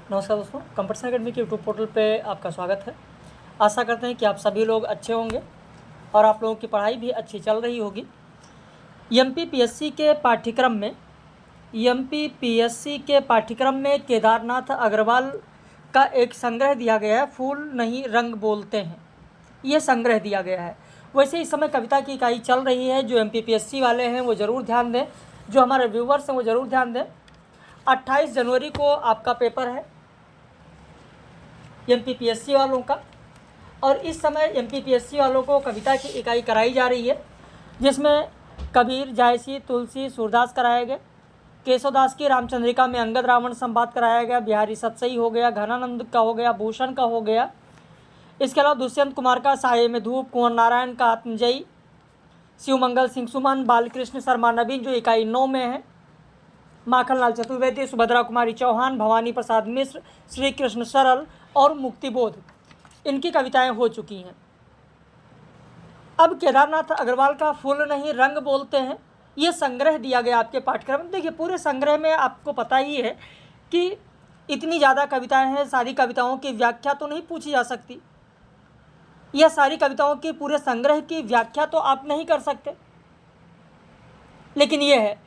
नमस्कार दोस्तों, computer academy के यूट्यूब पोर्टल पे आपका स्वागत है। आशा करते हैं कि आप सभी लोग अच्छे होंगे और आप लोगों की पढ़ाई भी अच्छी चल रही होगी। एमपीपीएससी के पाठ्यक्रम में केदारनाथ अग्रवाल का एक संग्रह दिया गया है, फूल नहीं रंग बोलते हैं। ये संग्रह दिया गया है। वैसे इस समय कविता की इकाई चल रही है। जो एमपीपीएससी वाले हैं वो ज़रूर ध्यान दें, जो हमारे व्यूवर्स हैं वो ज़रूर ध्यान दें। 28 जनवरी को आपका पेपर है एमपीपीएससी वालों का, और इस समय एमपीपीएससी वालों को कविता की इकाई कराई जा रही है, जिसमें कबीर, जायसी, तुलसी, सूरदास कराए गए। केशवदास की रामचंद्रिका में अंगद रावण संवाद कराया गया। बिहारी सतसई हो गया, घनानंद का हो गया, भूषण का हो गया। इसके अलावा दुष्यंत कुमार का साये में धूप, कुंवर नारायण का आत्मजयी, शिवमंगल सिंह सुमन, बालकृष्ण शर्मा नवीन जो इकाई 9 में है, माखनलाल चतुर्वेदी, सुभद्रा कुमारी चौहान, भवानी प्रसाद मिश्र, श्री कृष्ण सरल और मुक्तिबोध, इनकी कविताएं हो चुकी हैं। अब केदारनाथ अग्रवाल का फूल नहीं रंग बोलते हैं, ये संग्रह दिया गया आपके पाठ्यक्रम में। देखिए, पूरे संग्रह में आपको पता ही है कि इतनी ज़्यादा कविताएं हैं, सारी कविताओं की व्याख्या तो नहीं पूछी जा सकती, यह सारी कविताओं की पूरे संग्रह की व्याख्या तो आप नहीं कर सकते। लेकिन यह है,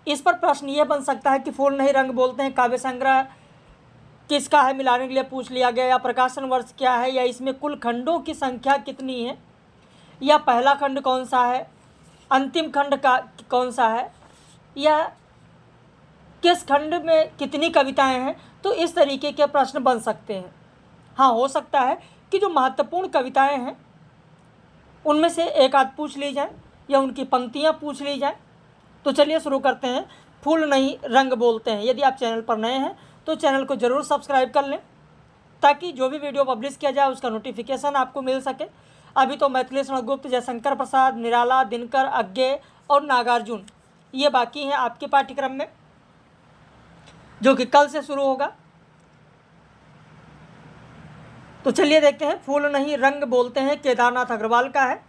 इस पर प्रश्न यह बन सकता है कि फूल नहीं रंग बोलते हैं काव्य संग्रह किसका है, मिलाने के लिए पूछ लिया गया, या प्रकाशन वर्ष क्या है, या इसमें कुल खंडों की संख्या कितनी है, या पहला खंड कौन सा है, अंतिम खंड का कौन सा है, या किस खंड में कितनी कविताएं हैं। तो इस तरीके के प्रश्न बन सकते हैं। हाँ, हो सकता है कि जो महत्वपूर्ण कविताएं हैं उनमें से एक आध पूछ ली जाए, या उनकी पंक्तियां पूछ ली जाए। तो चलिए शुरू करते हैं। फूल नहीं रंग बोलते हैं। यदि आप चैनल पर नए हैं तो चैनल को ज़रूर सब्सक्राइब कर लें, ताकि जो भी वीडियो पब्लिश किया जाए उसका नोटिफिकेशन आपको मिल सके। अभी तो मैथिली गुप्त, जयशंकर प्रसाद, निराला, दिनकर, अज्ञे और नागार्जुन ये बाकी हैं आपके पाठ्यक्रम में, जो कि कल से शुरू होगा। तो चलिए देखते हैं। फूल नहीं रंग बोलते हैं केदारनाथ अग्रवाल का है।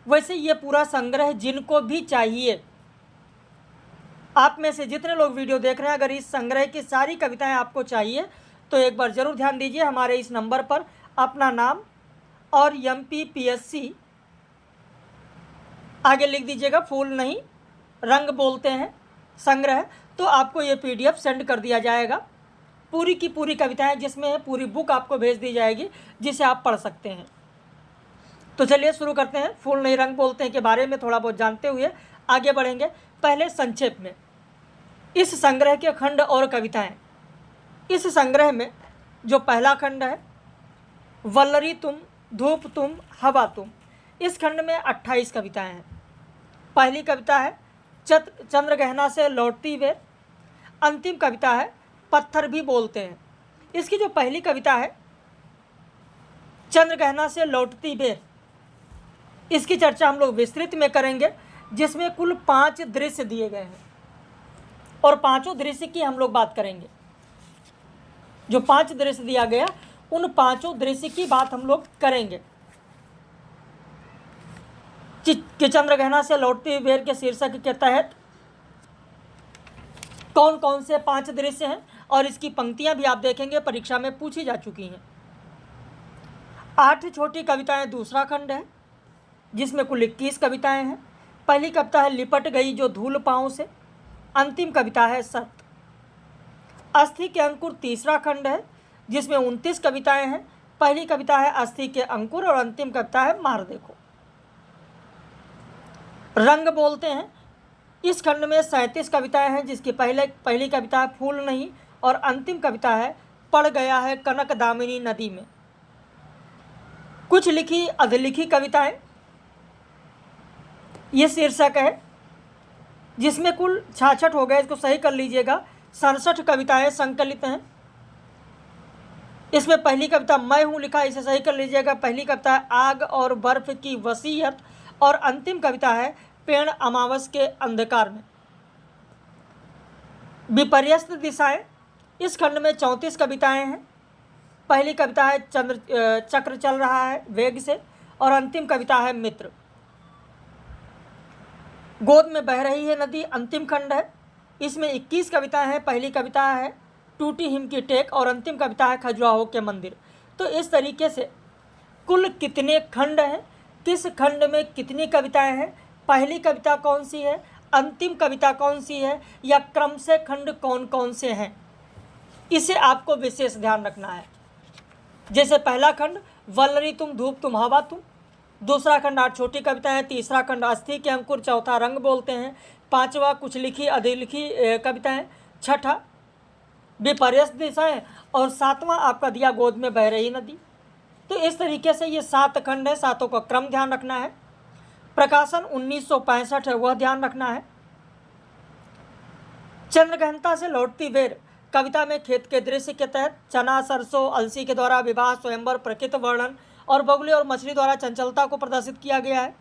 वैसे ये पूरा संग्रह जिनको भी चाहिए, आप में से जितने लोग वीडियो देख रहे हैं, अगर इस संग्रह की सारी कविताएं आपको चाहिए तो एक बार ज़रूर ध्यान दीजिए। हमारे इस नंबर पर अपना नाम और एमपीपीएससी आगे लिख दीजिएगा। फूल नहीं रंग बोलते हैं संग्रह, तो आपको ये पीडीएफ सेंड कर दिया जाएगा। पूरी की पूरी कविताएं जिसमें पूरी बुक आपको भेज दी जाएगी, जिसे आप पढ़ सकते हैं। तो चलिए शुरू करते हैं। फूल नहीं रंग बोलते हैं के बारे में थोड़ा बहुत जानते हुए आगे बढ़ेंगे। पहले संक्षेप में इस संग्रह के खंड और कविताएं। इस संग्रह में जो पहला खंड है, वल्लरी तुम, धूप तुम, हवा तुम, इस खंड में 28 कविताएं हैं। पहली कविता है चंद्रगहना से लौटती वे। अंतिम कविता है पत्थर भी बोलते हैं। इसकी जो पहली कविता है चंद्रगहना से लौटती वे, इसकी चर्चा हम लोग विस्तृत में करेंगे, जिसमें कुल 5 दृश्य दिए गए हैं और पांचों दृश्य की हम लोग बात करेंगे। जो 5 दृश्य दिया गया, उन पांचों दृश्य की बात हम लोग करेंगे कि चंद्रगहना से लौटती हुई बेर के शीर्षक के तहत कौन कौन से 5 दृश्य हैं, और इसकी पंक्तियां भी आप देखेंगे परीक्षा में पूछी जा चुकी हैं। 8 छोटी कविताएं दूसरा खंड है, जिसमें कुल 21 कविताएं हैं। पहली कविता है लिपट गई जो धूल पाँव से। अंतिम कविता है सत्य। अस्थि के अंकुर तीसरा खंड है, जिसमें 29 कविताएं हैं। पहली कविता है अस्थि के अंकुर और अंतिम कविता है मार देखो। रंग बोलते हैं, इस खंड में 37 कविताएं हैं, जिसकी पहली कविता है फूल नहीं और अंतिम कविता है पड़ गया है कनक दामिनी नदी में। कुछ लिखी अधलिखी कविताएं, ये शीर्षक है, जिसमें कुल 66 हो गए, इसको सही कर लीजिएगा। 67 कविताएं संकलित हैं। इसमें पहली कविता मैं हूँ लिखा, इसे सही कर लीजिएगा। पहली कविता है आग और बर्फ की वसीयत, और अंतिम कविता है पेड़ अमावस के अंधकार में। विपर्यस्त दिशाएं, इस खंड में 34 कविताएं हैं। पहली कविता है चक्र चल रहा है वेग से, और अंतिम कविता है मित्र। गोद में बह रही है नदी, अंतिम खंड है। इसमें 21 कविताएं हैं। पहली कविता है टूटी हिम की टेक और अंतिम कविता है खजुराहो के मंदिर। तो इस तरीके से कुल कितने खंड हैं, किस खंड में कितनी कविताएं हैं, पहली कविता कौन सी है, अंतिम कविता कौन सी है, या क्रम से खंड कौन कौन से हैं, इसे आपको विशेष ध्यान रखना है। जैसे पहला खंड वल्लरी तुम धूप तुम हवा तुम, दूसरा खंड 8 छोटी कविताएं, तीसरा खंड अस्थि के अंकुर, चौथा रंग बोलते हैं, पांचवा कुछ लिखी अधिलिखी कविताएं, छठा विपर्यस्त दिशाएं, और सातवां आपका दिया गोद में बह रही नदी। तो इस तरीके से ये 7 खंड है, सातों का क्रम ध्यान रखना है। प्रकाशन 1965 है, वह ध्यान रखना है। चंद्रगहनता से लौटती बेर कविता में खेत के दृश्य के तहत चना सरसों अलसी के द्वारा विवाह स्वयंवर प्रकृति वर्णन और बगुले और मछली द्वारा चंचलता को प्रदर्शित किया गया है।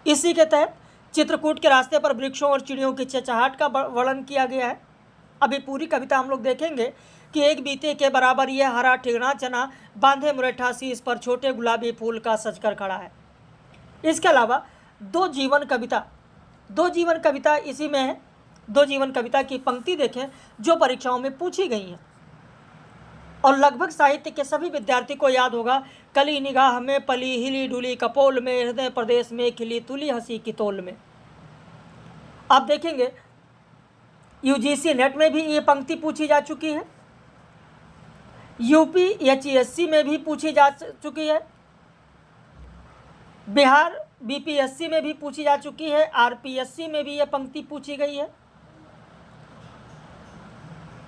इसी के तहत चित्रकूट के रास्ते पर वृक्षों और चिड़ियों की चहचहाट का वर्णन किया गया है। अभी पूरी कविता हम लोग देखेंगे कि एक बीते के बराबर ये हरा ठिगना चना बांधे मुरेठा शीश पर छोटे गुलाबी फूल का सजकर खड़ा है। इसके अलावा दो जीवन कविता इसी में है। दो जीवन कविता की पंक्ति देखें जो परीक्षाओं में पूछी गई हैं और लगभग साहित्य के सभी विद्यार्थी को याद होगा। कली निगाह में पली हिली डुली कपोल में हृदय प्रदेश में खिली तुली हंसी की तोल में। आप देखेंगे यूजीसी नेट में भी ये पंक्ति पूछी जा चुकी है, यूपीएचईएससी में भी पूछी जा चुकी है, बिहार बीपीएससी में भी पूछी जा चुकी है, आरपीएससी में भी यह पंक्ति पूछी गई है।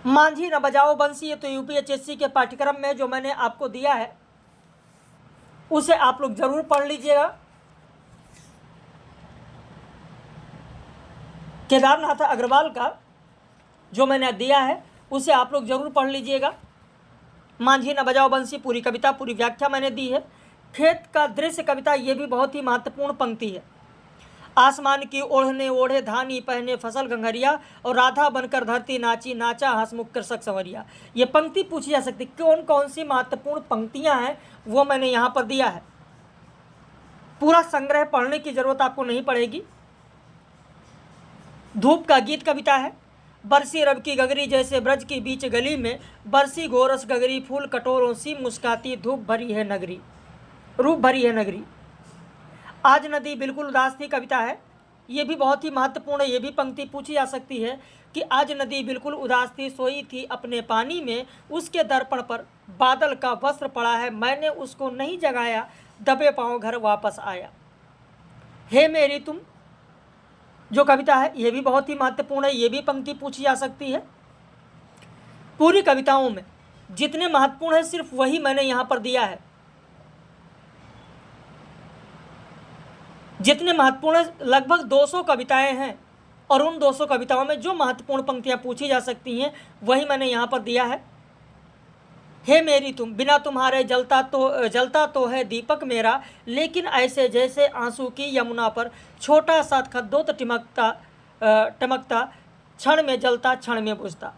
मांझी न बजाओ बंसी, ये तो यूपीएचएससी के पाठ्यक्रम में जो मैंने आपको दिया है उसे आप लोग जरूर पढ़ लीजिएगा। केदारनाथ अग्रवाल का जो मैंने दिया है उसे आप लोग जरूर पढ़ लीजिएगा। मांझी न बजाओ बंसी पूरी कविता, पूरी व्याख्या मैंने दी है। खेत का दृश्य कविता ये भी बहुत ही महत्वपूर्ण पंक्ति है। आसमान की ओढ़ने ओढ़े धानी पहने फसल गंगरिया और राधा बनकर धरती नाची नाचा हंसमुख कृषक संवरिया। ये पंक्ति पूछी जा सकती। कौन कौन सी महत्वपूर्ण पंक्तियां हैं वो मैंने यहाँ पर दिया है। पूरा संग्रह पढ़ने की जरूरत आपको नहीं पड़ेगी। धूप का गीत कविता है। बरसी रब की गगरी जैसे ब्रज की बीच गली में, बरसी गोरस गगरी फूल कटोरों सी मुस्काती धूप भरी है नगरी, रूप भरी है नगरी। आज नदी बिल्कुल उदास थी कविता है। ये भी बहुत ही महत्वपूर्ण है। ये भी पंक्ति पूछी जा सकती है कि आज नदी बिल्कुल उदास थी, सोई थी अपने पानी में, उसके दर्पण पर बादल का वस्त्र पड़ा है, मैंने उसको नहीं जगाया, दबे पांव घर वापस आया। हे मेरी तुम जो कविता है ये भी बहुत ही महत्वपूर्ण है। ये भी पंक्ति पूछी जा सकती है। पूरी कविताओं में जितने महत्वपूर्ण है सिर्फ वही मैंने यहाँ पर दिया है। जितने महत्वपूर्ण लगभग 200 कविताएं हैं और उन 200 कविताओं में जो महत्वपूर्ण पंक्तियां पूछी जा सकती हैं वही मैंने यहाँ पर दिया है। हे मेरी तुम बिना तुम्हारे जलता तो है दीपक मेरा, लेकिन ऐसे जैसे आंसू की यमुना पर छोटा सा खद्दोत टमकता क्षण में जलता क्षण में बुझता।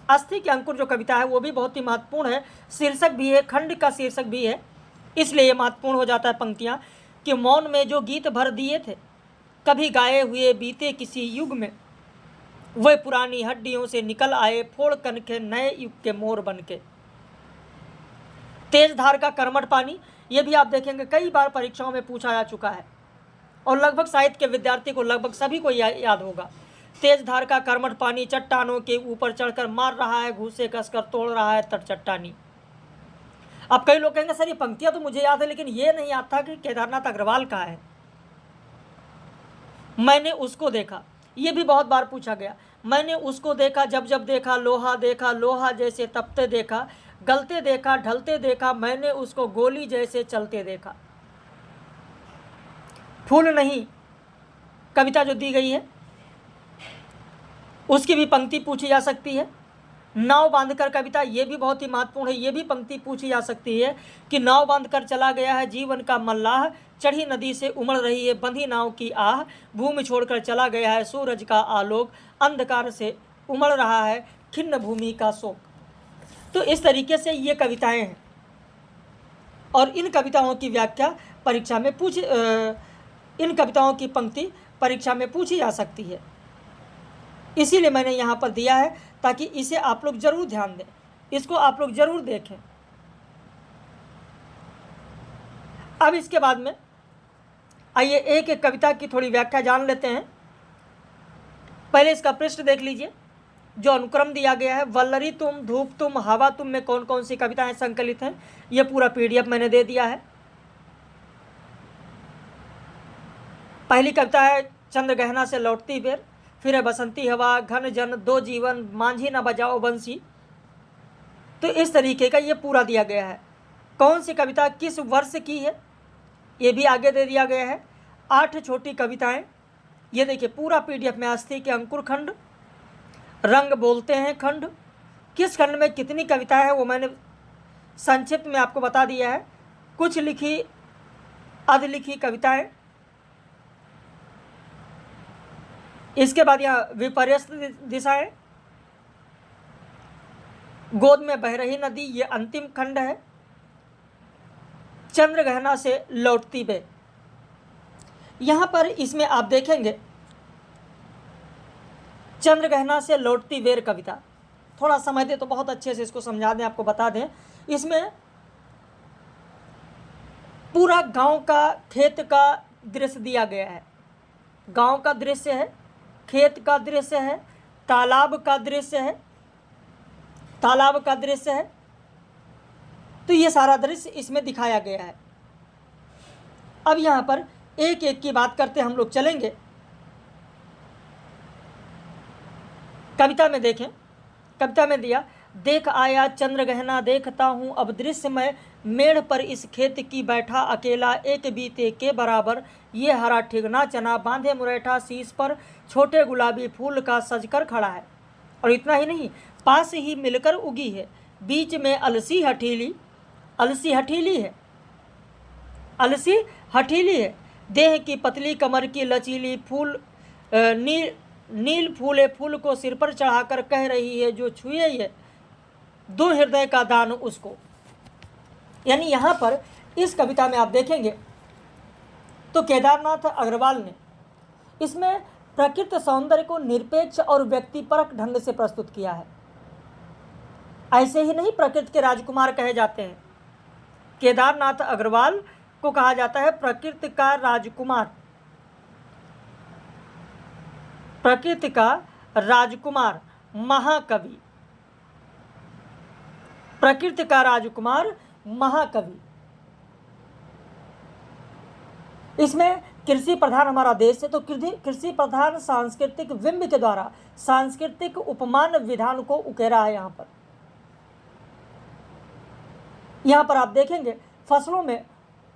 अस्थि के अंकुर जो कविता है वो भी बहुत ही महत्वपूर्ण है। शीर्षक भी है, खंड का शीर्षक भी है, इसलिए ये महत्वपूर्ण हो जाता है पंक्तियाँ कि मौन में जो गीत भर दिए थे कभी गाए हुए बीते किसी युग में, वह पुरानी हड्डियों से निकल आए फोड़ कनखे नए युग के मोर बनके। तेज धार का कर्मठ पानी, ये भी आप देखेंगे कई बार परीक्षाओं में पूछा जा चुका है और लगभग साहित्य के विद्यार्थी को लगभग सभी को याद होगा। तेज धार का कर्मठ पानी चट्टानों के ऊपर चढ़कर मार रहा है, घूसे कसकर तोड़ रहा है तट चट्टानी। अब कई लोग कहेंगे सर ये पंक्तियां तो मुझे याद है लेकिन ये नहीं याद था कि केदारनाथ अग्रवाल का है। मैंने उसको देखा, ये भी बहुत बार पूछा गया। मैंने उसको देखा जब जब देखा लोहा जैसे तपते देखा, गलते देखा ढलते देखा, मैंने उसको गोली जैसे चलते देखा। फूल नहीं कविता जो दी गई है उसकी भी पंक्ति पूछी जा सकती है। नाव बांधकर कविता ये भी बहुत ही महत्वपूर्ण है। ये भी पंक्ति पूछी जा सकती है कि नाव बांधकर चला गया है जीवन का मल्लाह, चढ़ी नदी से उमड़ रही है बंधी नाव की आह, भूमि छोड़कर चला गया है सूरज का आलोक, अंधकार से उमड़ रहा है खिन्न भूमि का शोक। तो इस तरीके से ये कविताएं हैं और इन कविताओं की व्याख्या परीक्षा में इन कविताओं की पंक्ति परीक्षा में पूछी जा सकती है। इसीलिए मैंने यहाँ पर दिया है ताकि इसे आप लोग जरूर ध्यान दें, इसको आप लोग जरूर देखें। अब इसके बाद में आइए एक एक कविता की थोड़ी व्याख्या जान लेते हैं। पहले इसका पृष्ठ देख लीजिए, जो अनुक्रम दिया गया है। वल्लरी तुम, धूप तुम, हवा तुम में कौन कौन सी कविताएं संकलित हैं, ये पूरा PDF मैंने दे दिया है। पहली कविता है चंद्र गहना से लौटती बेर, फिर है बसंती हवा, घन जन, दो जीवन, मांझी न बजाओ बंसी। तो इस तरीके का ये पूरा दिया गया है। कौन सी कविता किस वर्ष की है ये भी आगे दे दिया गया है। 8 छोटी कविताएं, ये देखिए पूरा PDF में। अस्थि के अंकुर खंड, रंग बोलते हैं खंड, किस खंड में कितनी कविताएं हैं वो मैंने संक्षिप्त में आपको बता दिया है। कुछ लिखी अध लिखी कविताएं। इसके बाद यहाँ विपर्यस्त दिशाएं, गोद में बह रही नदी, ये अंतिम खंड है। चंद्र गहना से लौटती बे, यहां पर इसमें आप देखेंगे चंद्र गहना से लौटती बेर कविता, थोड़ा समय दे तो बहुत अच्छे से इसको समझा दें, आपको बता दें। इसमें पूरा गांव का, खेत का दृश्य दिया गया है। गांव का दृश्य है, खेत का दृश्य है, तालाब का दृश्य है, तालाब का दृश्य है। तो ये सारा दृश्य इसमें दिखाया गया है। अब यहाँ पर एक एक की बात करते हम लोग चलेंगे। कविता में देखें, कविता में दिया, देख आया चंद्र गहना देखता हूँ अब दृश्य मैं, मेढ़ पर इस खेत की बैठा अकेला, एक बीते के बराबर ये हरा ठिगना चना, बांधे मुरैठा शीश पर, छोटे गुलाबी फूल का सजकर खड़ा है। और इतना ही नहीं, पास ही मिलकर उगी है, बीच में अलसी हठीली, अलसी हठीली है, अलसी हठीली है, देह की पतली कमर की लचीली, फूल नील फूले फूल को सिर पर चढ़ाकर कह रही है जो छुए ये दो हृदय का दान उसको। यानी यहाँ पर इस कविता में आप देखेंगे तो केदारनाथ अग्रवाल ने इसमें प्रकृति सौंदर्य को निरपेक्ष और व्यक्तिपरक ढंग से प्रस्तुत किया है। ऐसे ही नहीं प्रकृति के राजकुमार कहे जाते हैं, केदारनाथ अग्रवाल को कहा जाता है प्रकृति का राजकुमार, प्रकृति का राजकुमार, महाकवि, प्रकृति का राजकुमार, महाकवि। इसमें कृषि प्रधान हमारा देश है, तो कृषि प्रधान सांस्कृतिक बिंब के द्वारा सांस्कृतिक उपमान विधान को उकेरा है। यहाँ पर आप देखेंगे फसलों में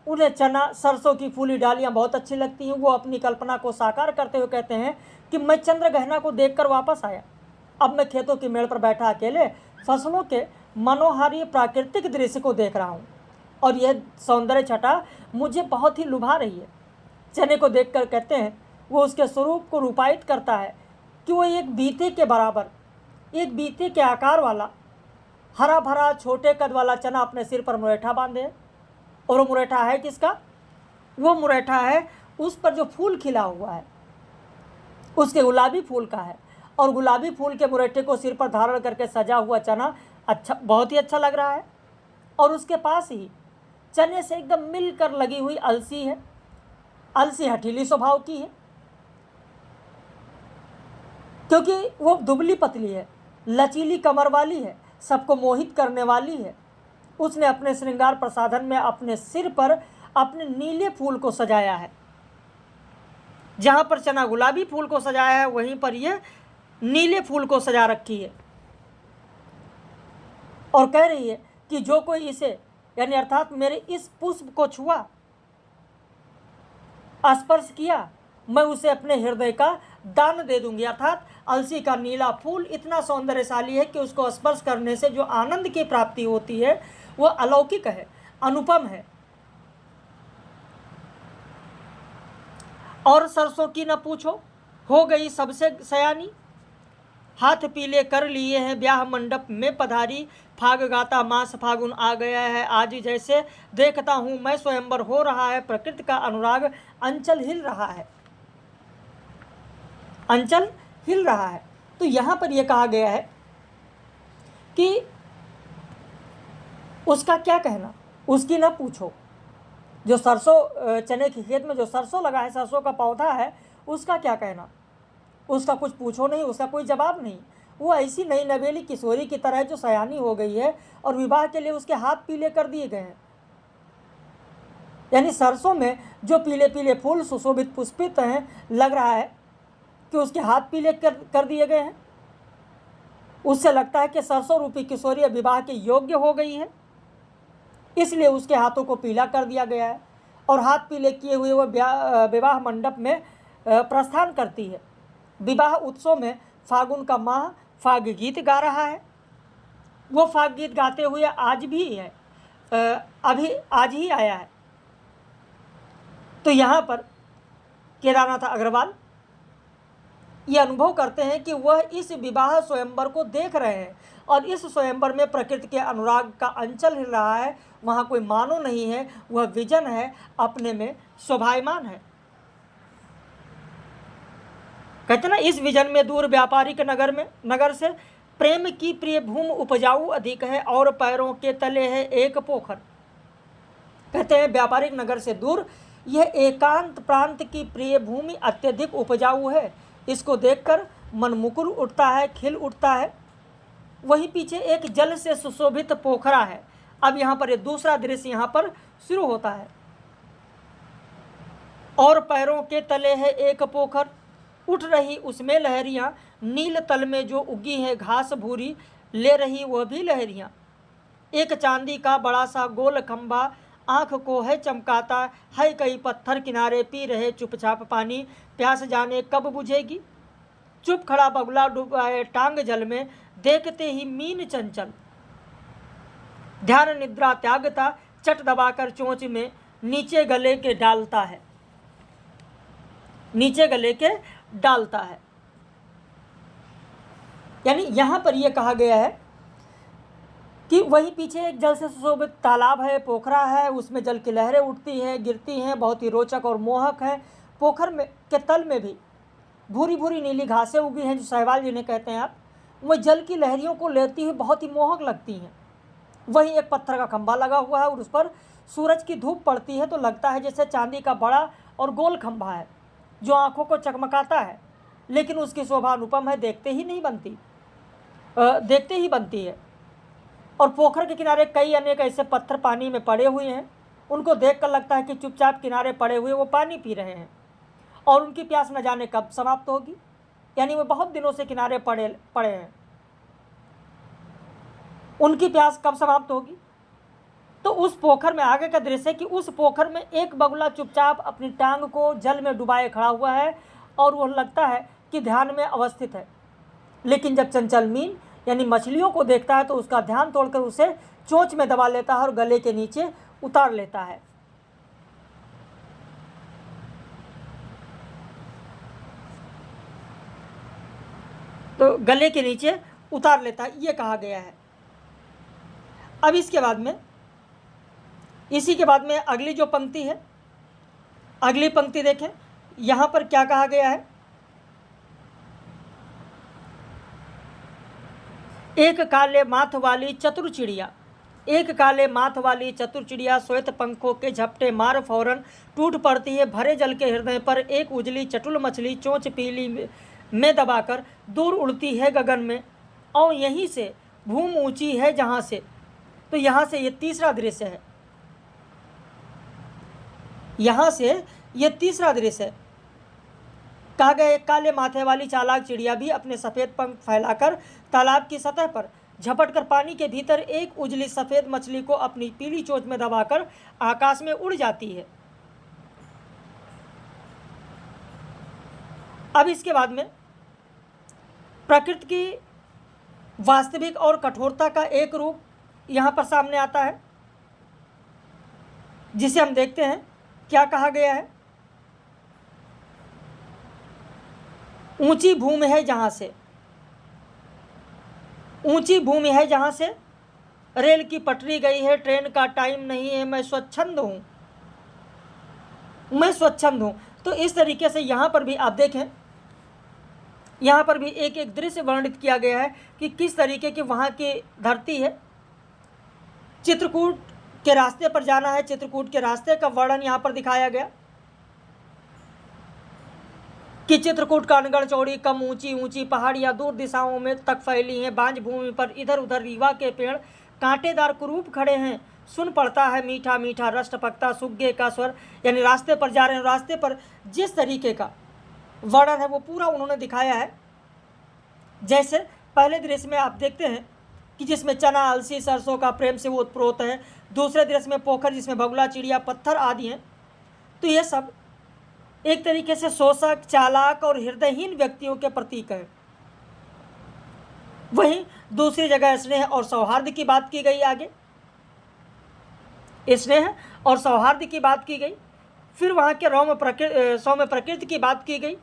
उन्हें चना, सरसों की फूली डालियाँ बहुत अच्छी लगती हैं। वो अपनी कल्पना को साकार करते हुए कहते हैं कि मैं चंद्र गहना को देखकर वापस आया, अब मैं खेतों की मेड़ पर बैठा अकेले फसलों के मनोहारी प्राकृतिक दृश्य को देख रहा हूँ और यह सौंदर्य छटा मुझे बहुत ही लुभा रही है। चने को देखकर कहते हैं वो उसके स्वरूप को रूपायित करता है कि वो एक बीते के बराबर, एक बीते के आकार वाला हरा भरा छोटे कद वाला चना अपने सिर पर मुरैठा बांधे। और वो मुरैठा है किसका? वो मुरैठा है उस पर जो फूल खिला हुआ है, उसके गुलाबी फूल का है। और गुलाबी फूल के मुरैठे को सिर पर धारण करके सजा हुआ चना अच्छा, बहुत ही अच्छा लग रहा है। और उसके पास ही चने से एकदम मिलकर लगी हुई अलसी है। अलसी हठीली स्वभाव की है क्योंकि वो दुबली पतली है, लचीली कमर वाली है, सबको मोहित करने वाली है। उसने अपने श्रृंगार प्रसाधन में अपने सिर पर अपने नीले फूल को सजाया है। जहाँ पर चना गुलाबी फूल को सजाया है वहीं पर यह नीले फूल को सजा रखी है और कह रही है कि जो कोई इसे यानी अर्थात मेरे इस पुष्प को छुआ, स्पर्श किया, मैं उसे अपने हृदय का दान दे दूंगी। अर्थात अलसी का नीला फूल इतना सौंदर्यशाली है कि उसको स्पर्श करने से जो आनंद की प्राप्ति होती है वो अलौकिक है, अनुपम है। और सरसों की न पूछो, हो गई सबसे सयानी, हाथ पीले कर लिए हैं ब्याह मंडप में पधारी, फाग गाता मास फागुन आ गया है आज, जैसे देखता हूँ मैं स्वयंवर हो रहा है, प्रकृति का अनुराग अंचल हिल रहा है, अंचल हिल रहा है। तो यहाँ पर यह कहा गया है कि उसका क्या कहना, उसकी ना पूछो। जो सरसों चने के खेत में जो सरसों लगा है, सरसों का पौधा है, उसका क्या कहना, उसका कुछ पूछो नहीं, उसका कोई जवाब नहीं। वो ऐसी नई नवेली किशोरी की तरह जो सयानी हो गई है और विवाह के लिए उसके हाथ पीले कर दिए गए हैं। यानी सरसों में जो पीले पीले फूल सुशोभित पुष्पित हैं, लग रहा है कि उसके हाथ पीले कर दिए गए हैं। उससे लगता है कि सरसों रूपी किशोरी विवाह के योग्य हो गई है, इसलिए उसके हाथों को पीला कर दिया गया है और हाथ पीले किए हुए वो विवाह मंडप में प्रस्थान करती है। विवाह उत्सव में फागुन का माह फाग गीत गा रहा है। वो फाग गीत गाते हुए आज भी है, अभी आज ही आया है। तो यहाँ पर केदारनाथ अग्रवाल ये अनुभव करते हैं कि वह इस विवाह स्वयंवर को देख रहे हैं और इस स्वयंवर में प्रकृति के अनुराग का अंचल हिल रहा है। वहाँ कोई मानो नहीं है, वह विजन है, अपने में शोभायमान है। कहते ना, इस विजन में दूर व्यापारिक नगर से प्रेम की प्रिय भूमि उपजाऊ अधिक है और पैरों के तले है एक पोखर। कहते हैं व्यापारिक नगर से दूर यह एकांत प्रांत की प्रिय भूमि अत्यधिक उपजाऊ है। इसको देखकर मन मुकुर उठता है, खिल उठता है। वहीं पीछे एक जल से सुशोभित पोखरा है। अब यहाँ पर एक दूसरा दृश्य यहाँ पर शुरू होता है। और पैरों के तले है एक पोखर, उठ रही उसमें लहरियाँ, नील तल में जो उगी है घास भूरी, ले रही वह भी लहरियाँ। एक चांदी का बड़ा सा गोल खंभा आँख को है चमकाता है, कई पत्थर किनारे पी रहे चुपचाप पानी, प्यास जाने कब बुझेगी। चुप खड़ा बगुला डुबाए टांग जल में, देखते ही मीन चंचल, ध्यान निद्रा त्यागता, चट दबाकर चोंच में नीचे गले के डालता है, नीचे गले के डालता है। यानी यहाँ पर यह कहा गया है कि वहीं पीछे एक जल से सुशोभित तालाब है, पोखरा है, उसमें जल की लहरें उठती हैं, गिरती हैं, बहुत ही रोचक और मोहक है। पोखर में के तल में भी भूरी भूरी नीली घासें उगी हैं, जो सहवाल जिन्हें कहते हैं आप, वह जल की लहरियों को लेती हुई बहुत ही मोहक लगती हैं। वहीं एक पत्थर का खंभा लगा हुआ है और उस पर सूरज की धूप पड़ती है तो लगता है जैसे चांदी का बड़ा और गोल खंभा है जो आंखों को चकमकाता है, लेकिन उसकी शोभा अनुपम है, देखते ही बनती है। और पोखर के किनारे कई अनेक ऐसे पत्थर पानी में पड़े हुए हैं, उनको देखकर लगता है कि चुपचाप किनारे पड़े हुए वो पानी पी रहे हैं और उनकी प्यास न जाने कब समाप्त होगी। यानी वो बहुत दिनों से किनारे पड़े हैं, उनकी प्यास कब समाप्त होगी। तो उस पोखर में आगे का दृश्य है कि उस पोखर में एक बगुला चुपचाप अपनी टांग को जल में डुबाए खड़ा हुआ है और वह लगता है कि ध्यान में अवस्थित है। लेकिन जब चंचल मीन यानी मछलियों को देखता है तो उसका ध्यान तोड़कर उसे चोंच में दबा लेता है और गले के नीचे उतार लेता है। तो गले के नीचे उतार लेता है, ये कहा गया है। अब इसके बाद में, इसी के बाद में अगली जो पंक्ति है, अगली पंक्ति देखें, यहाँ पर क्या कहा गया है। एक काले माथ वाली चतुर चिड़िया, एक काले माथ वाली चतुर चिड़िया श्वेत पंखों के झपटे मार फौरन टूट पड़ती है भरे जल के हृदय पर। एक उजली चटुल मछली चोंच पीली में दबाकर दूर उड़ती है गगन में, और यहीं से भूमि ऊंची है जहाँ से। तो यहाँ से ये तीसरा दृश्य है, यहाँ से ये तीसरा दृश्य है। कहा गया एक काले माथे वाली चालाक चिड़िया भी अपने सफ़ेद पंख फैलाकर तालाब की सतह पर झपटकर पानी के भीतर एक उजली सफ़ेद मछली को अपनी पीली चोंच में दबाकर आकाश में उड़ जाती है। अब इसके बाद में प्रकृति की वास्तविक और कठोरता का एक रूप यहाँ पर सामने आता है, जिसे हम देखते हैं। क्या कहा गया है, ऊंची भूमि है जहाँ से, ऊंची भूमि है जहाँ से रेल की पटरी गई है, ट्रेन का टाइम नहीं है, मैं स्वच्छंद हूँ, मैं स्वच्छंद हूँ। तो इस तरीके से यहाँ पर भी आप देखें यहाँ पर भी एक एक दृश्य वर्णित किया गया है कि किस तरीके की वहाँ की धरती है। चित्रकूट के रास्ते पर जाना है, चित्रकूट के रास्ते का वर्णन यहाँ पर दिखाया गया कि चित्रकूट का अनगढ़ चौड़ी कम ऊंची ऊंची पहाड़ियाँ दूर दिशाओं में तक फैली हैं। बांझ भूमि पर इधर उधर रीवा के पेड़ कांटेदार कुरूप खड़े हैं। सुन पड़ता है मीठा मीठा रस टपकता सुग्गे का स्वर। यानी रास्ते पर जा रहे हैं, रास्ते पर जिस तरीके का वर्णन है वो पूरा उन्होंने दिखाया है। जैसे पहले दृश्य में आप देखते हैं कि जिसमें चना अलसी सरसों का प्रेम से वो उत्प्रोत है। दूसरे दृश्य में पोखर जिसमें बगुला चिड़िया पत्थर आदि हैं। तो ये सब एक तरीके से शोषक चालाक और हृदयहीन व्यक्तियों के प्रतीक हैं। वहीं दूसरी जगह स्नेह और सौहार्द की बात की गई। आगे स्नेह और सौहार्द की बात की गई। फिर वहाँ के सौम्य प्रकृति की बात की गई।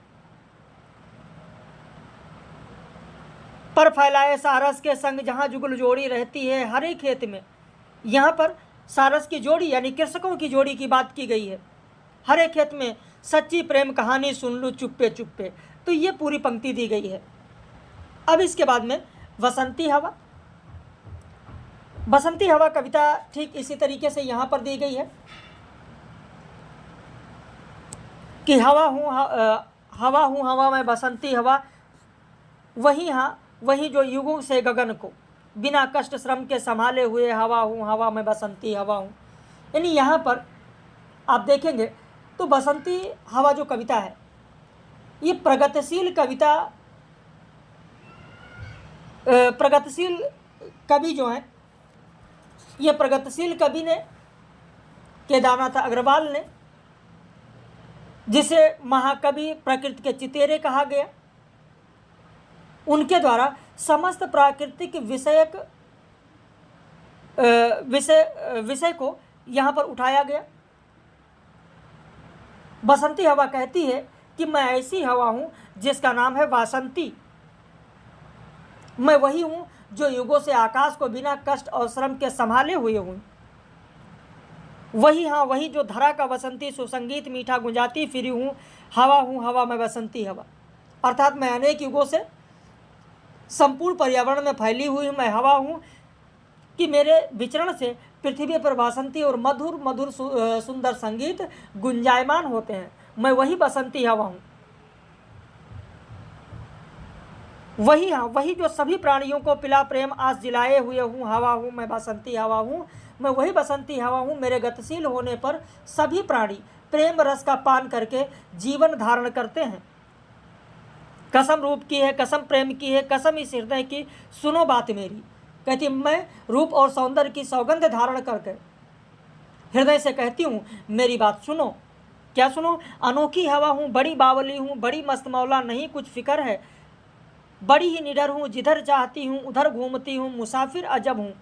पर फैलाए सारस के संग जहाँ जुगल जोड़ी रहती है हरे खेत में। यहाँ पर सारस की जोड़ी यानी कृषकों की जोड़ी की बात की गई है। हरे खेत में सच्ची प्रेम कहानी सुन लूँ चुप्पे चुप्पे। तो ये पूरी पंक्ति दी गई है। अब इसके बाद में बसंती हवा। बसंती हवा कविता ठीक इसी तरीके से यहाँ पर दी गई है कि हवा हूँ हवा में बसंती हवा। वही जो युगों से गगन को बिना कष्ट श्रम के संभाले हुए हवा हूँ हवा में बसंती हवा हूँ। यानी यहाँ पर आप देखेंगे तो बसंती हवा जो कविता है ये प्रगतिशील कविता, प्रगतिशील कवि जो हैं ये प्रगतिशील कवि ने केदारनाथ अग्रवाल ने, जिसे महाकवि प्रकृति के चितेरे कहा गया, उनके द्वारा समस्त प्राकृतिक विषय को यहाँ पर उठाया गया। बसंती हवा कहती है कि मैं ऐसी हवा हूँ जिसका नाम है वासंती। मैं वही हूँ जो युगों से आकाश को बिना कष्ट और श्रम के संभाले हुए हूँ। वही जो धरा का बसंती सुसंगीत मीठा गुंजाती फिरी हूँ हवा में बसंती हवा। अर्थात मैं अनेक युगों से संपूर्ण पर्यावरण में फैली हुई मैं हवा हूँ कि मेरे विचरण से पृथ्वी पर वासंती और मधुर मधुर सुंदर संगीत गुंजायमान होते हैं। मैं वही बसंती हवा हूँ। वही जो सभी प्राणियों को पिला प्रेम आस जिलाए हुए हूँ हवा हूँ मैं बसंती हवा हूँ। मैं वही बसंती हवा हूँ। मेरे गतिशील होने पर सभी प्राणी प्रेम रस का पान करके जीवन धारण करते हैं। कसम रूप की है, कसम प्रेम की है, कसम इस हृदय की, सुनो बात मेरी। कहती मैं रूप और सौंदर्य की सौगंध धारण करके हृदय से कहती हूँ मेरी बात सुनो। क्या सुनो? अनोखी हवा हूँ, बड़ी बावली हूँ, बड़ी मस्त मौला, नहीं कुछ फिक्र है, बड़ी ही निडर हूँ, जिधर चाहती हूँ उधर घूमती हूँ, मुसाफिर अजब हूँ।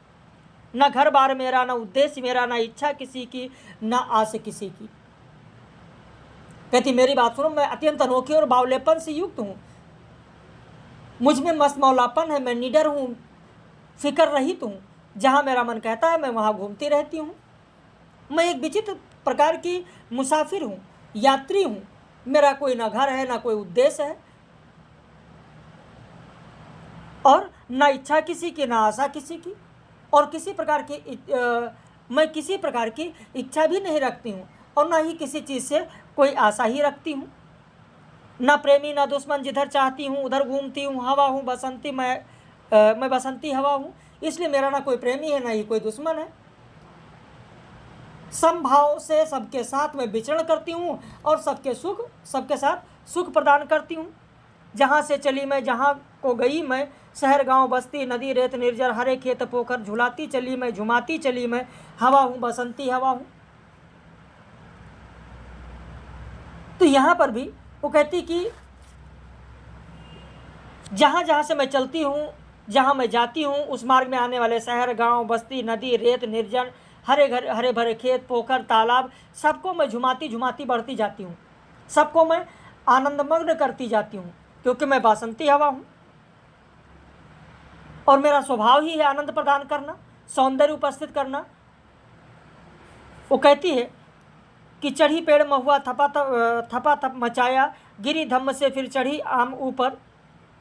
न घर बार मेरा, न उद्देश्य मेरा, न इच्छा किसी की, न आस किसी की। कहती मेरी बात सुनो, मैं अत्यंत अनोखी और बावलेपन से युक्त हूँ। मुझ में मस्त मौलापन है, मैं निडर हूँ, फिक्र रहित हूँ। जहाँ मेरा मन कहता है मैं वहाँ घूमती रहती हूँ। मैं एक विचित्र प्रकार की मुसाफिर हूँ, यात्री हूँ। मेरा कोई न घर है, न कोई उद्देश्य है, और न इच्छा किसी की, न आशा किसी की, और मैं किसी प्रकार की इच्छा भी नहीं रखती हूँ, और न ही किसी चीज़ से कोई आशा ही रखती हूँ। न प्रेमी न दुश्मन, जिधर चाहती हूँ उधर घूमती हूँ। हवा हूँ बसंती, मैं बसंती हवा हूँ। इसलिए मेरा ना कोई प्रेमी है, ना ही कोई दुश्मन है। समभाव से सबके साथ मैं विचरण करती हूँ और सबके साथ सुख प्रदान करती हूँ। जहाँ से चली मैं, जहाँ को गई मैं, शहर गांव बस्ती नदी रेत निर्जर, हरे खेत पोखर, झुलाती चली मैं, झुमाती चली मैं, हवा हूँ बसंती हवा हूँ। तो यहाँ पर भी वो कहती कि जहाँ जहाँ से मैं चलती हूँ, जहाँ मैं जाती हूँ, उस मार्ग में आने वाले शहर गांव बस्ती नदी रेत निर्जन, हरे भरे खेत पोखर तालाब, सबको मैं झुमाती झुमाती बढ़ती जाती हूँ। सबको मैं आनंदमग्न करती जाती हूँ, क्योंकि मैं बसंती हवा हूँ और मेरा स्वभाव ही है आनंद प्रदान करना, सौंदर्य उपस्थित करना। वो कहती है कि चढ़ी पेड़ महुआ थपा थप मचाया, गिरी धम्म से फिर चढ़ी आम ऊपर।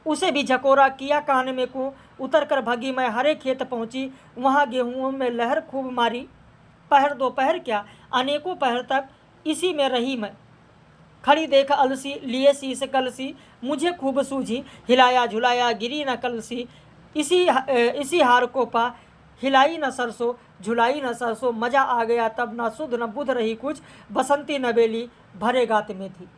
उसे भी झकोरा किया कान में को, उतर कर भगी मैं हरे खेत पहुँची, वहाँ गेहूँओं में लहर खूब मारी। पहर दोपहर क्या अनेकों पहर तक इसी में रही मैं, खड़ी देख अलसी लिए शीस कलसी, मुझे खूब सूझी हिलाया झुलाया गिरी न कलसी। इसी हार को पा हिलाई न सरसों झुलाई न सरसों, मजा आ गया तब न सुध न बुध रही कुछ, बसंती नवेली भरे गात में थी।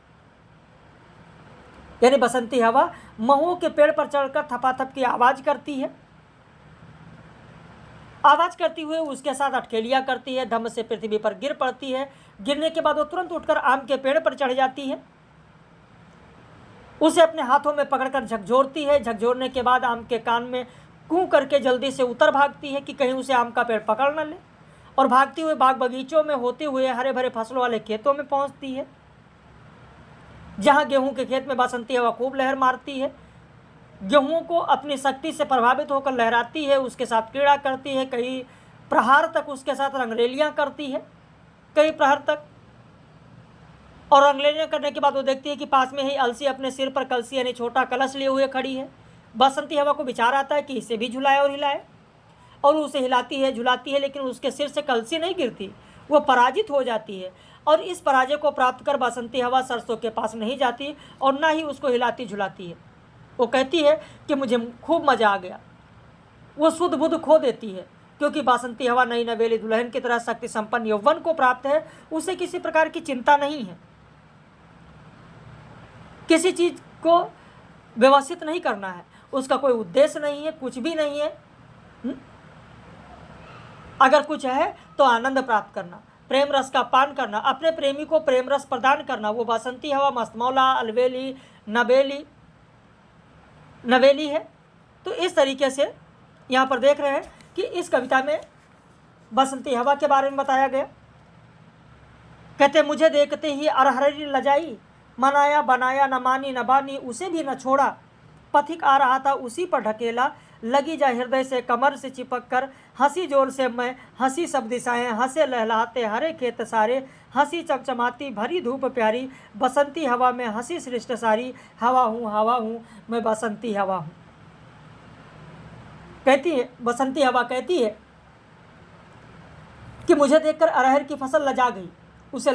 यानी बसंती हवा महुओं के पेड़ पर चढ़कर थपाथप की आवाज़ करती है, आवाज़ करती हुए उसके साथ अटकेलियाँ करती है, धम से पृथ्वी पर गिर पड़ती है। गिरने के बाद वो तुरंत उठकर आम के पेड़ पर चढ़ जाती है, उसे अपने हाथों में पकड़कर झकझोरती है। झकझोरने के बाद आम के कान में कूं करके जल्दी से उतर भागती है कि कहीं उसे आम का पेड़ पकड़ न ले, और भागती हुए बाग बगीचों में होते हुए हरे भरे फसलों वाले खेतों में पहुंचती है, जहां गेहूं के खेत में बसंती हवा खूब लहर मारती है। गेहूं को अपनी शक्ति से प्रभावित होकर लहराती है, उसके साथ क्रीड़ा करती है, कई प्रहार तक उसके साथ रंगरेलियां करती है, कई प्रहर तक। और रंगरेलियां करने के बाद वो देखती है कि पास में ही अलसी अपने सिर पर कलसी यानी छोटा कलश लिए हुए खड़ी है। बसंती हवा को विचार आता है कि इसे भी झुलाए और हिलाए, और उसे हिलाती है झुलाती है, लेकिन उसके सिर से कलसी नहीं गिरती, वो पराजित हो जाती है। और इस पराजय को प्राप्त कर बसंती हवा सरसों के पास नहीं जाती और ना ही उसको हिलाती झुलाती है। वो कहती है कि मुझे खूब मज़ा आ गया। वो शुद्ध बुद्ध खो देती है, क्योंकि बासंती हवा नई नवेली दुल्हन की तरह शक्ति संपन्न यौवन को प्राप्त है। उसे किसी प्रकार की चिंता नहीं है, किसी चीज़ को व्यवस्थित नहीं करना है, उसका कोई उद्देश्य नहीं है, कुछ भी नहीं है। अगर कुछ है तो आनंद प्राप्त करना, प्रेम रस का पान करना, अपने प्रेमी को प्रेम रस प्रदान करना। वो बासंती हवा मस्तमौला अलवेली नवेली है। तो इस तरीके से यहाँ पर देख रहे हैं कि इस कविता में बसंती हवा के बारे में बताया गया। कहते मुझे देखते ही अरहरी लजाई, मनाया बनाया न मानी न बानी, उसे भी न छोड़ा, पथिक आ रहा था उसी पर ढकेला, लगी जा हृदय से कमर से चिपक कर, हंसी जोर से मैं हंसी सब दिशाएं, हंसे लहलाते हरे खेत सारे, हंसी चमचमाती भरी धूप प्यारी, बसंती हवा में हंसी सृष्ट सारी, हवा हूँ मैं बसंती हवा हूँ। कहती है बसंती हवा, कहती है कि मुझे देखकर अरहर की फसल लजा गई, उसे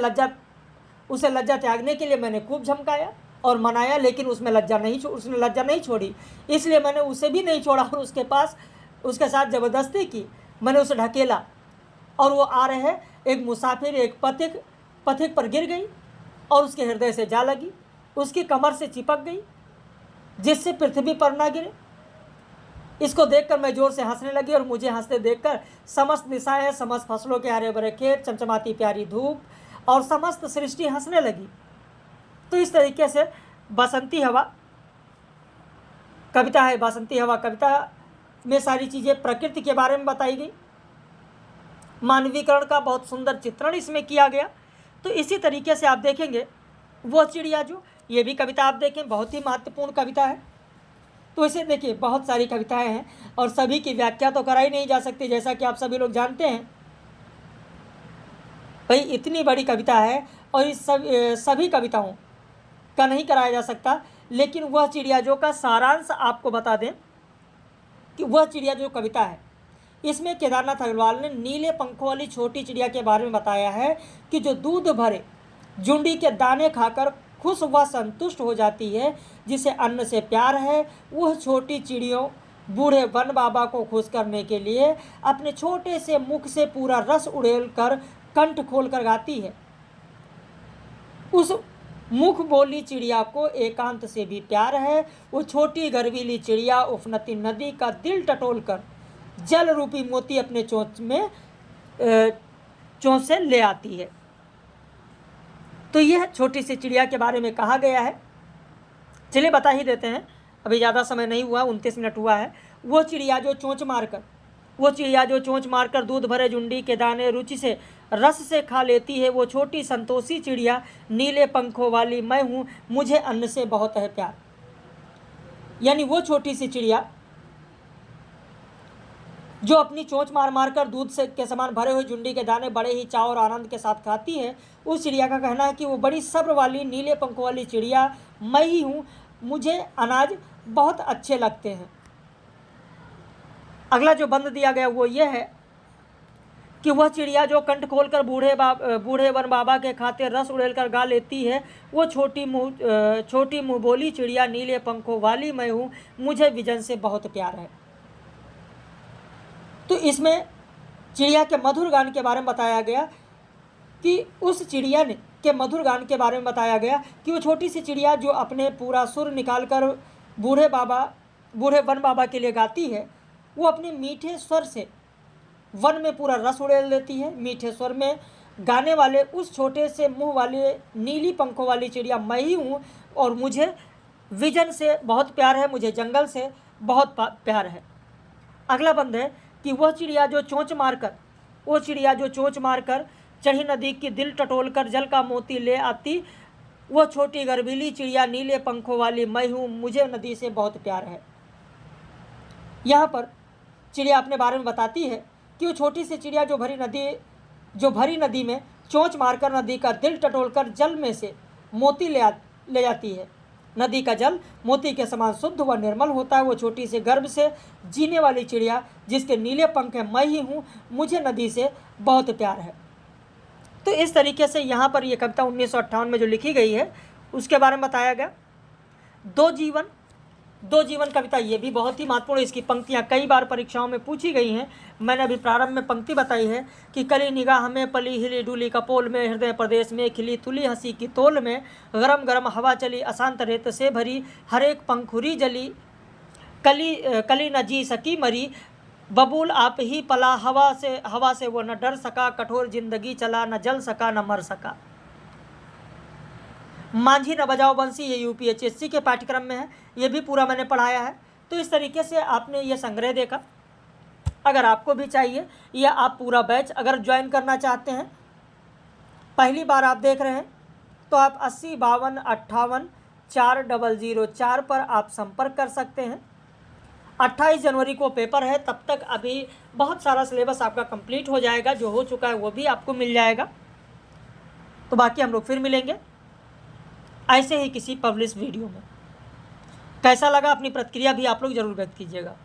लज्जा त्यागने के लिए मैंने खूब झमकाया और मनाया, लेकिन उसने लज्जा नहीं छोड़ी, इसलिए मैंने उसे भी नहीं छोड़ा और उसके साथ ज़बरदस्ती की। मैंने उसे ढकेला और वो आ रहे हैं, एक मुसाफिर एक पथिक पर गिर गई और उसके हृदय से जा लगी, उसकी कमर से चिपक गई, जिससे पृथ्वी पर ना गिरे। इसको देखकर मैं जोर से हंसने लगी और मुझे हंसते देखकर समस्त दिशाएं, समस्त फसलों के हरे भरे खेत, चमचमाती प्यारी धूप और समस्त सृष्टि हंसने लगी। तो इस तरीके से बसंती हवा कविता है। बसंती हवा कविता में सारी चीज़ें प्रकृति के बारे में बताई गई, मानवीकरण का बहुत सुंदर चित्रण इसमें किया गया। तो इसी तरीके से आप देखेंगे वो चिड़िया, जो ये भी कविता आप देखें बहुत ही महत्वपूर्ण कविता है। तो इसे देखिए, बहुत सारी कविताएं हैं और सभी की व्याख्या तो कराई नहीं जा सकती, जैसा कि आप सभी लोग जानते हैं। भाई इतनी बड़ी कविता है और इस सभी कविताओं का नहीं कराया जा सकता, लेकिन वह चिड़िया जो का सारांश आपको बता दें कि वह चिड़िया जो कविता है, इसमें केदारनाथ अग्रवाल ने नीले पंखों वाली छोटी चिड़िया के बारे में बताया है कि जो दूध भरे जुंडी के दाने खाकर खुश व संतुष्ट हो जाती है, जिसे अन्न से प्यार है। वह छोटी चिड़ियों बूढ़े वन बाबा को खुश करने के लिए अपने छोटे से मुख से पूरा रस उड़ेल कर कंठ खोल कर गाती है। उस मुख बोली चिड़िया को एकांत से भी प्यार है। वो छोटी गर्वीली चिड़िया उफनती नदी का दिल टटोल कर जल रूपी मोती अपने चोंच से ले आती है। तो यह छोटी सी चिड़िया के बारे में कहा गया है। चलिए बता ही देते हैं, अभी ज़्यादा समय नहीं हुआ, 29 मिनट हुआ है। वो चिड़िया जो चोंच मारकर दूध भरे जुंडी के दाने रुचि से रस से खा लेती है, वो छोटी संतोषी चिड़िया नीले पंखों वाली मैं हूँ, मुझे अन्न से बहुत है प्यार। यानी वो छोटी सी चिड़िया जो अपनी चोंच मार कर दूध से के समान भरे हुए जुंडी के दाने बड़े ही चाव और आनंद के साथ खाती है, उस चिड़िया का कहना है कि वो बड़ी सब्र वाली नीले पंखों वाली चिड़िया मैं ही हूँ, मुझे अनाज बहुत अच्छे लगते हैं। अगला जो बंद दिया गया वो ये है कि वह चिड़िया जो कंठ खोलकर बूढ़े वन बाबा के खातिर रस उड़ेलकर गा लेती है, वो छोटी मुँह बोली चिड़िया नीले पंखों वाली मैं हूँ, मुझे विजन से बहुत प्यार है। तो इसमें चिड़िया के मधुर गान के बारे में बताया गया कि उस चिड़िया ने के मधुर गान के बारे में बताया गया कि वो छोटी सी चिड़िया जो अपने पूरा सुर निकाल कर बूढ़े वन बाबा के लिए गाती है, वो अपने मीठे स्वर से वन में पूरा रस उड़ेल देती है। मीठे स्वर में गाने वाले उस छोटे से मुंह वाले नीली पंखों वाली चिड़िया मैं ही हूँ, और मुझे विजन से बहुत प्यार है, मुझे जंगल से बहुत प्यार है। अगला बंद है कि वो चिड़िया जो चोंच मारकर चढ़ी नदी की दिल टटोलकर जल का मोती ले आती, वो छोटी गर्वीली चिड़िया नीले पंखों वाली मैं हूँ, मुझे नदी से बहुत प्यार है। यहाँ पर चिड़िया अपने बारे में बताती है कि वो छोटी सी चिड़िया जो भरी नदी में चोंच मारकर नदी का दिल टटोलकर जल में से मोती ले जाती है। नदी का जल मोती के समान शुद्ध व निर्मल होता है। वो छोटी से गर्भ से जीने वाली चिड़िया जिसके नीले पंख हैं मैं ही हूँ, मुझे नदी से बहुत प्यार है। तो इस तरीके से यहाँ पर ये कविता 1958 में जो लिखी गई है उसके बारे में बताया गया। दो जीवन कविता ये भी बहुत ही महत्वपूर्ण, इसकी पंक्तियाँ कई बार परीक्षाओं में पूछी गई हैं। मैंने अभी प्रारंभ में पंक्ति बताई है कि कली निगाह में पली हिली डुली कपोल में, हृदय प्रदेश में खिली तुली हंसी की तोल में, गरम गरम हवा चली अशांत रेत से भरी, हर एक पंखुरी जली कली न जी सकी मरी, बबूल आप ही पला हवा से वो न डर सका, कठोर जिंदगी चला न जल सका न मर सका। मांझी न बजाओ बंसी ये UPHSC के पाठ्यक्रम में है, ये भी पूरा मैंने पढ़ाया है। तो इस तरीके से आपने ये संग्रह देखा। अगर आपको भी चाहिए या आप पूरा बैच अगर ज्वाइन करना चाहते हैं, पहली बार आप देख रहे हैं, तो आप 80 52 58 4004 पर आप संपर्क कर सकते हैं। 28 जनवरी को पेपर है, तब तक अभी बहुत सारा सिलेबस आपका कंप्लीट हो जाएगा, जो हो चुका है वो भी आपको मिल जाएगा। तो बाकी हम लोग फिर मिलेंगे ऐसे ही किसी पब्लिश वीडियो में। कैसा लगा अपनी प्रतिक्रिया भी आप लोग ज़रूर व्यक्त कीजिएगा।